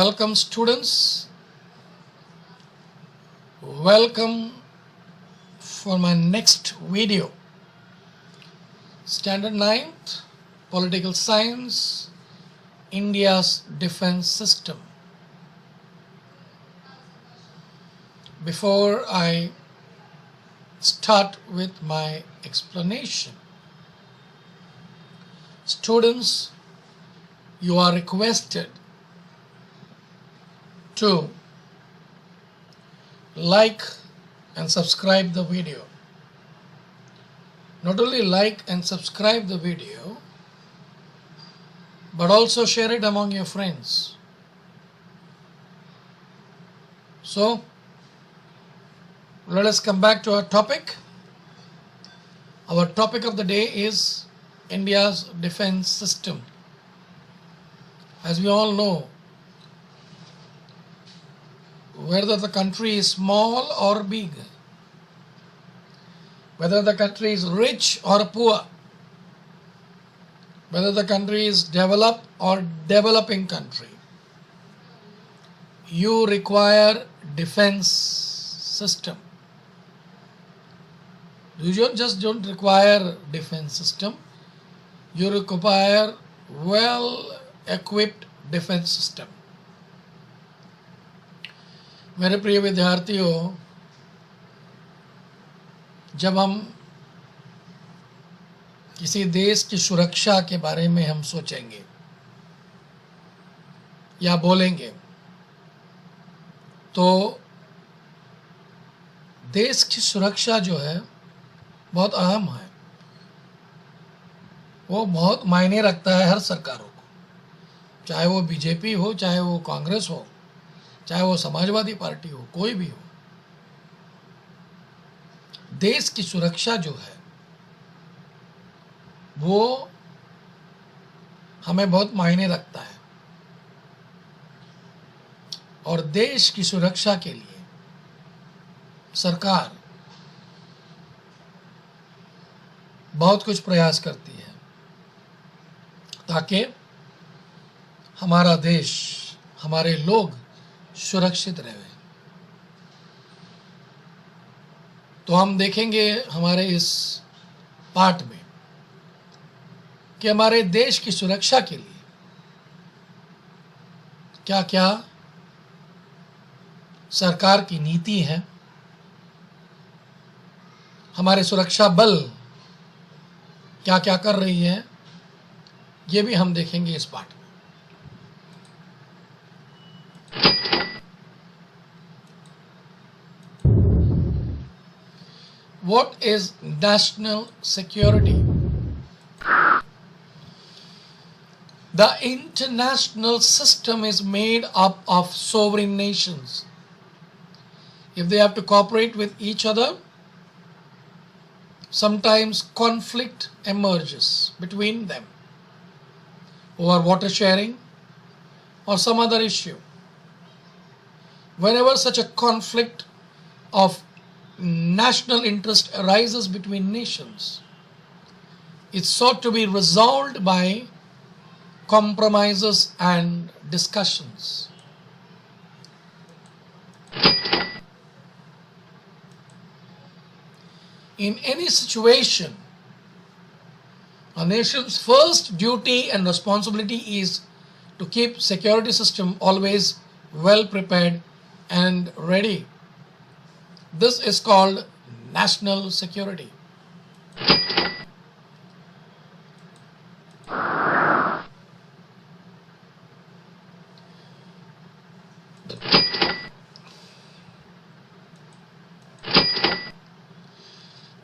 Welcome students, welcome for my next video. Standard 9th, Political Science, India's Defense System. Before I start with my explanation, students, you are requested to like and subscribe the video. Not only like and subscribe the video, but also share it among your friends. So, let us come back to our topic. Our topic of the day is India's defense system. As we all know, whether the country is small or big, whether the country is rich or poor, whether the country is developed or developing country, you require defense system. You just don't require defense system, you require well equipped defense system. मेरे प्रिय विद्यार्थियों, जब हम किसी देश की सुरक्षा के बारे में हम सोचेंगे या बोलेंगे, तो देश की सुरक्षा जो है बहुत अहम है। वो बहुत मायने रखता है हर सरकारों को, चाहे वो बीजेपी हो, चाहे वो कांग्रेस हो, चाहे वो समाजवादी पार्टी हो, कोई भी हो। देश की सुरक्षा जो है वो हमें बहुत मायने रखता है, और देश की सुरक्षा के लिए सरकार बहुत कुछ प्रयास करती है ताकि हमारा देश, हमारे लोग सुरक्षित रहे। तो हम देखेंगे हमारे इस पाठ में कि हमारे देश की सुरक्षा के लिए क्या क्या सरकार की नीति है, हमारे सुरक्षा बल क्या क्या कर रही है, ये भी हम देखेंगे इस पाठ में। What is national security? The international system is made up of sovereign nations. If they have to cooperate with each other, sometimes conflict emerges between them over water sharing or some other issue. Whenever such a conflict of national interest arises between nations, it's sought to be resolved by compromises and discussions. In any situation, a nation's first duty and responsibility is to keep security system always well prepared and ready. This is called national security.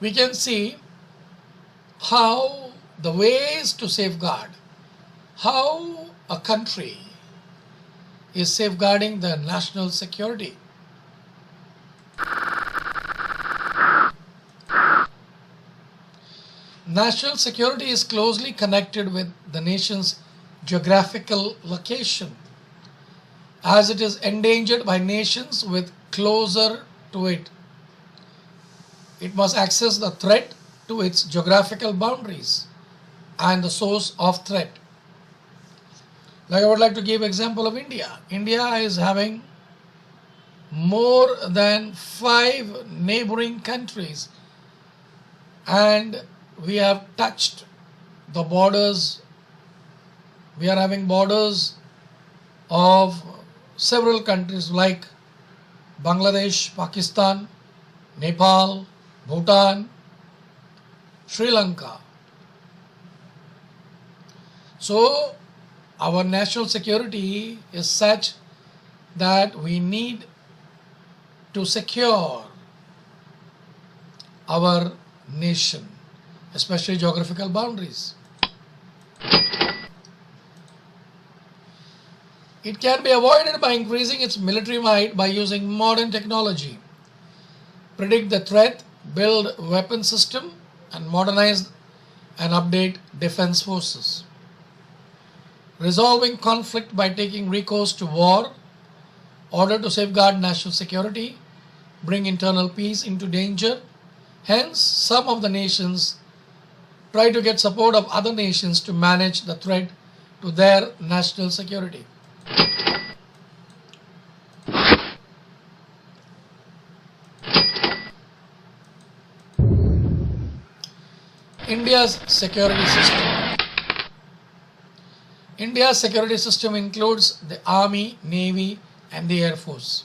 We can see how the ways to safeguard, how a country is safeguarding the national security. National security is closely connected with the nation's geographical location, as it is endangered by nations with closer to it. It must access the threat to its geographical boundaries and the source of threat. Like I would like to give example of India. India is having more than 5 neighboring countries, and we have touched the borders. We are having borders of several countries like Bangladesh, Pakistan, Nepal, Bhutan, Sri Lanka. So our national security is such that we need to secure our nation, especially geographical boundaries. It can be avoided by increasing its military might by using modern technology, predict the threat, build weapon system, and modernize and update defense forces. Resolving conflict by taking recourse to war, order to safeguard national security, bring internal peace into danger. Hence, some of the nations try to get support of other nations to manage the threat to their national security. India's security system. India's security system includes the Army, Navy, and the Air Force,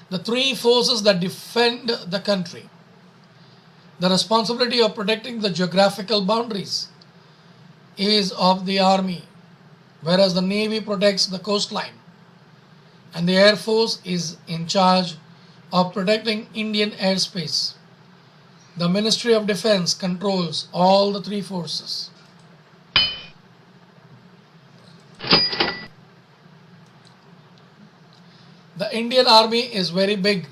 the three forces that defend the country. The responsibility of protecting the geographical boundaries is of the Army, whereas the Navy protects the coastline, and the Air Force is in charge of protecting Indian airspace. The Ministry of Defense controls all the three forces. The Indian Army is very big.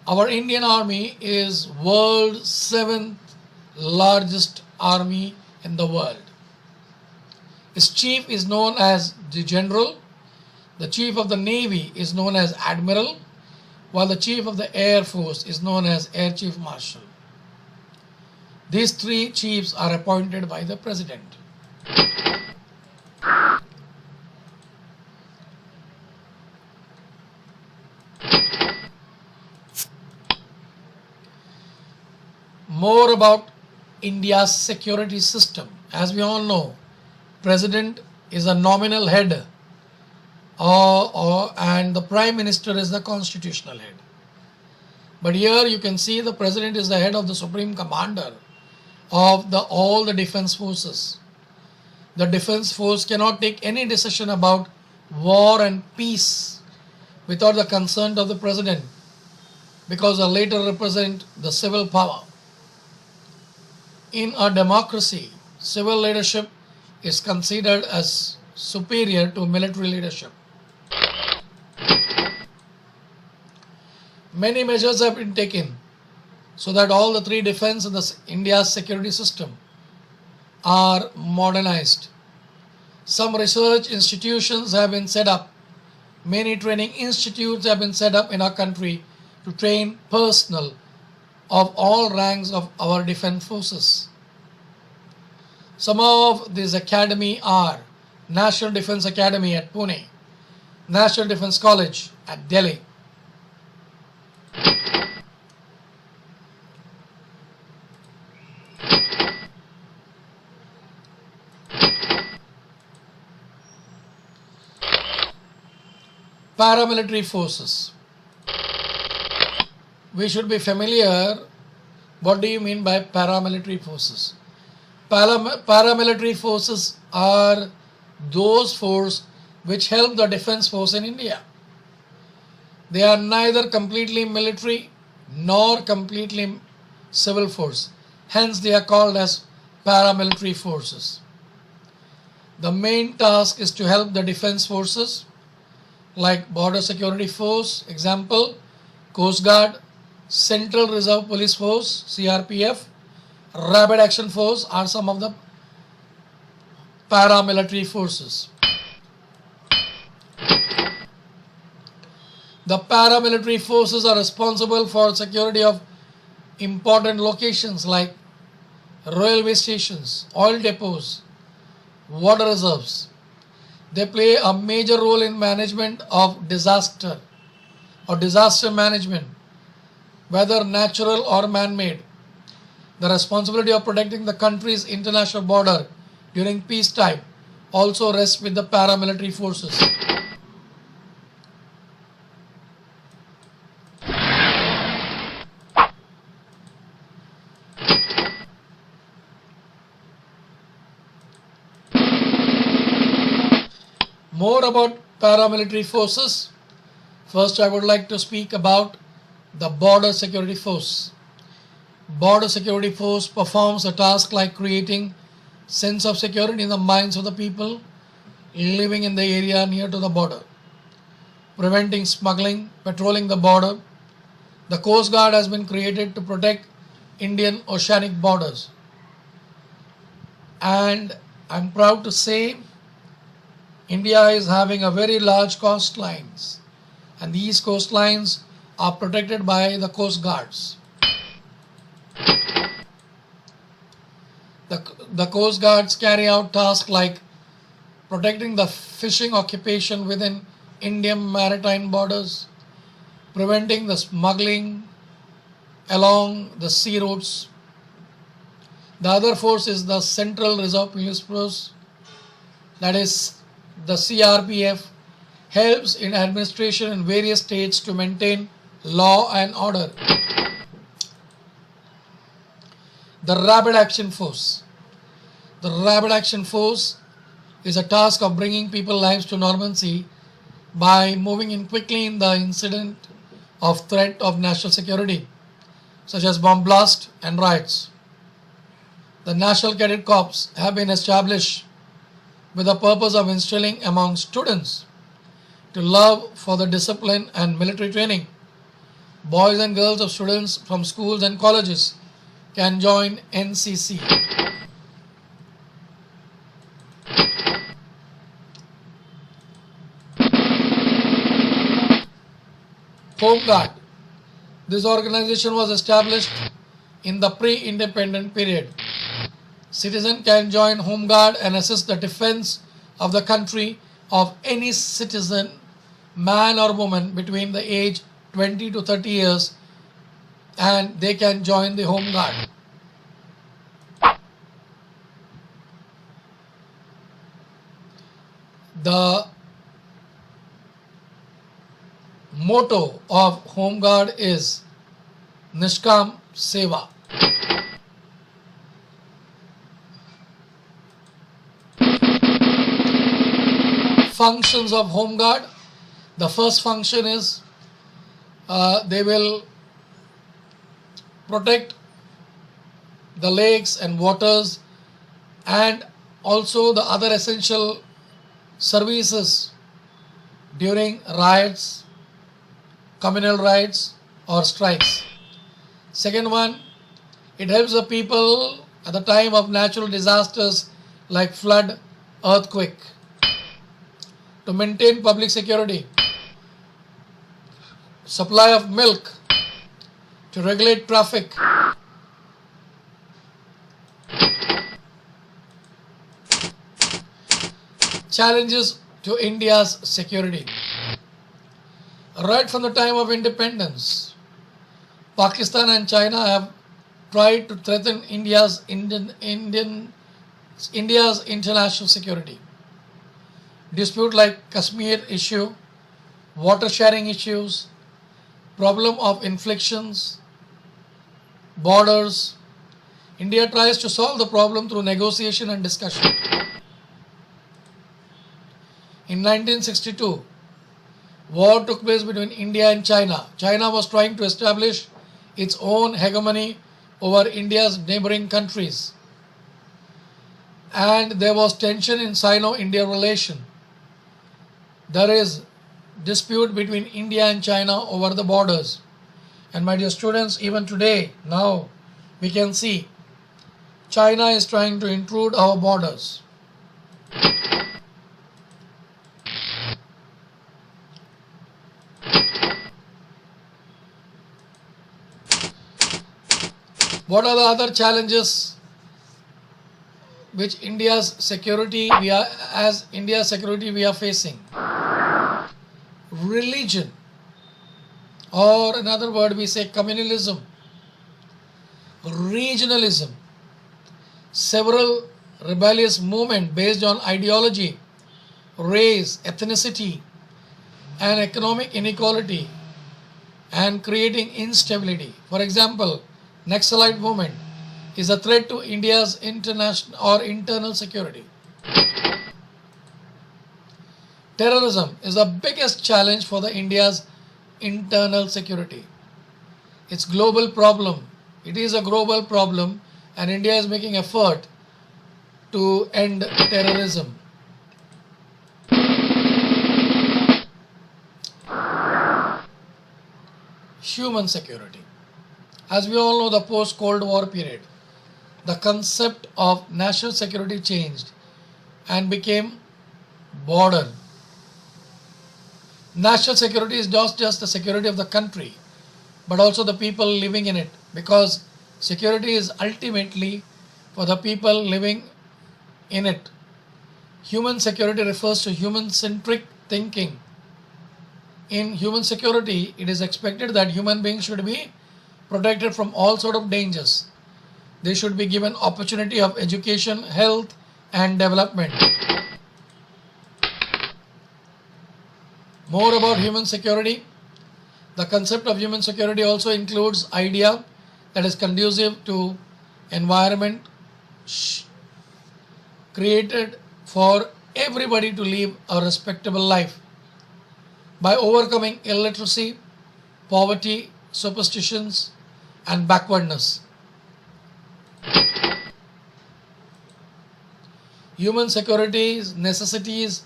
Our Indian Army is world's 7th largest army in the world. Its chief is known as the General. The chief of the Navy is known as Admiral, while the chief of the Air Force is known as Air Chief Marshal. These three chiefs are appointed by the President. More about India's security system. As we all know, President is a nominal head and the Prime Minister is the constitutional head. But here you can see the President is the head of the Supreme Commander of all the defense forces. The defense force cannot take any decision about war and peace without the consent of the President, because they later represent the civil power. In a democracy, civil leadership is considered as superior to military leadership. Many measures have been taken so that all the three defense in India's security system are modernized. Some research institutions have been set up. Many training institutes have been set up in our country to train personnel of all ranks of our defense forces. Some of these academy are National Defense Academy at Pune, National Defense College at Delhi, paramilitary forces. We should be familiar. What do you mean by paramilitary forces? Paramilitary forces are those forces which help the defense force in India. They are neither completely military nor completely civil force. Hence they are called as paramilitary forces. The main task is to help the defense forces like Border Security Force, example, Coast Guard, Central Reserve Police Force, CRPF, Rapid Action Force are some of the paramilitary forces. The paramilitary forces are responsible for security of important locations like railway stations, oil depots, water reserves. They play a major role in management of disaster or disaster management, whether natural or man-made. The responsibility of protecting the country's international border during peacetime also rests with the paramilitary forces. More about paramilitary forces. First, I would like to speak about the Border Security Force. Border Security Force performs a task like creating sense of security in the minds of the people living in the area near to the border, preventing smuggling, patrolling the border. The Coast Guard has been created to protect Indian oceanic borders. And I'm proud to say India is having a very large coastlines, and these coastlines are protected by the Coast Guards. The Coast Guards carry out tasks like protecting the fishing occupation within Indian maritime borders, preventing the smuggling along the sea routes. The other force is the Central Reserve Police Force, that is the CRPF, helps in administration in various states to maintain law and order. The Rapid Action Force. The Rapid Action Force is a task of bringing people's lives to normalcy by moving in quickly in the incident of threat of national security, such as bomb blast and riots. The National Cadet Corps have been established with the purpose of instilling among students to love for the discipline and military training. Boys and girls of students from schools and colleges can join NCC. Home Guard. This organization was established in the pre-independent period. Citizen can join Home Guard and assist the defense of the country of any citizen, man or woman between the age 20 to 30 years, and they can join the Home Guard. The motto of Home Guard is Nishkam Seva. Functions of Home Guard. The first function is they will protect the lakes and waters and also the other essential services during riots, communal riots or strikes. Second one, it helps the people at the time of natural disasters like flood, earthquake, to maintain public security, supply of milk, to regulate traffic. Challenges to India's security. Right from the time of independence, Pakistan and China have tried to threaten India's international security. Dispute like Kashmir issue, water sharing issues, problem of inflictions, borders. India tries to solve the problem through negotiation and discussion. In 1962, war took place between India and China. China was trying to establish its own hegemony over India's neighboring countries. And there was tension in Sino-India relation. There is dispute between India and China over the borders. And my dear students, even today, now we can see China is trying to intrude our borders. What are the other challenges which India's security we are facing. Religion, or another word we say communalism, regionalism, several rebellious movements based on ideology, race, ethnicity, and economic inequality, and creating instability. For example, Naxalite movement is a threat to India's international or internal security. Terrorism is the biggest challenge for the India's internal security. It's global problem. It is a global problem, and India is making effort to end terrorism. Human security. As we all know, the post-Cold War period, the concept of national security changed and became border. National security is not just the security of the country, but also the people living in it, because security is ultimately for the people living in it. Human security refers to human-centric thinking. In human security, it is expected that human beings should be protected from all sort of dangers. They should be given opportunity of education, health, and development. More about human security. The concept of human security also includes idea that is conducive to environment created for everybody to live a respectable life by overcoming illiteracy, poverty, superstitions, and backwardness. Human security's necessities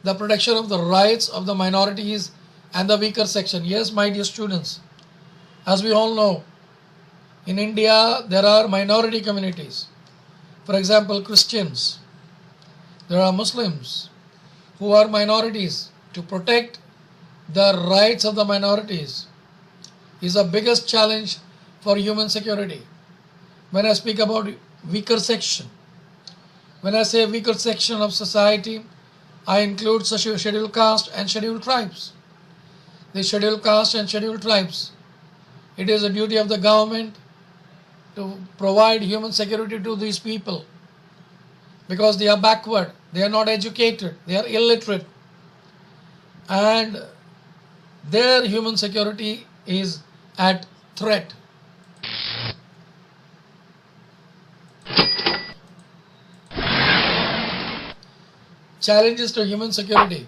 the protection of the rights of the minorities and the weaker section. Yes, my dear students, as we all know, in India there are minority communities. For example, Christians. There are Muslims who are minorities. To protect the rights of the minorities is the biggest challenge for human security. When I speak about weaker section, when I say weaker section of society, I include scheduled caste and scheduled tribes. The scheduled caste and scheduled tribes, it is a duty of the government to provide human security to these people, because they are backward, they are not educated, they are illiterate, and their human security is at threat. Challenges to human security.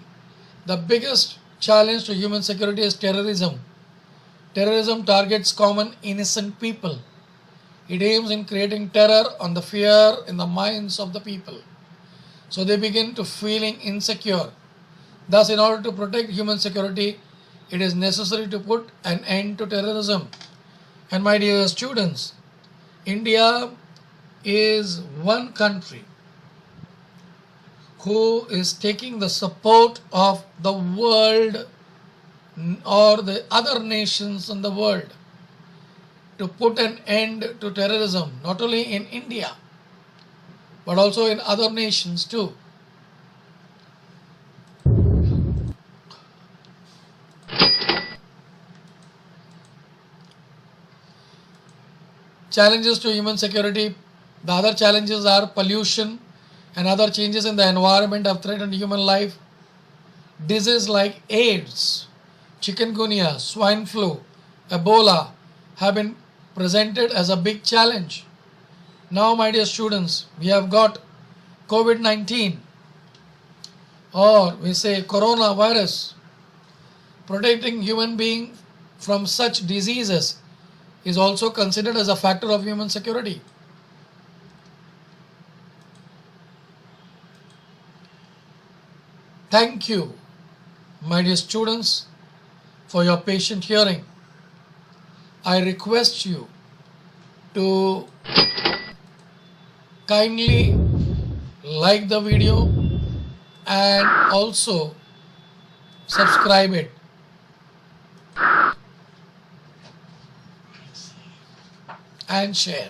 The biggest challenge to human security is terrorism. Terrorism targets common innocent people. It aims in creating terror on the fear in the minds of the people. So they begin to feeling insecure. Thus, in order to protect human security, it is necessary to put an end to terrorism. And my dear students, India is one country who is taking the support of the world or the other nations in the world to put an end to terrorism, not only in India, but also in other nations too. Challenges to human security. The other challenges are pollution and other changes in the environment have threatened human life. Diseases like AIDS, chikungunya, swine flu, Ebola have been presented as a big challenge. Now, my dear students, we have got COVID-19, or we say coronavirus. Protecting human beings from such diseases is also considered as a factor of human security. Thank you, my dear students, for your patient hearing. I request you to kindly like the video and also subscribe it. And share.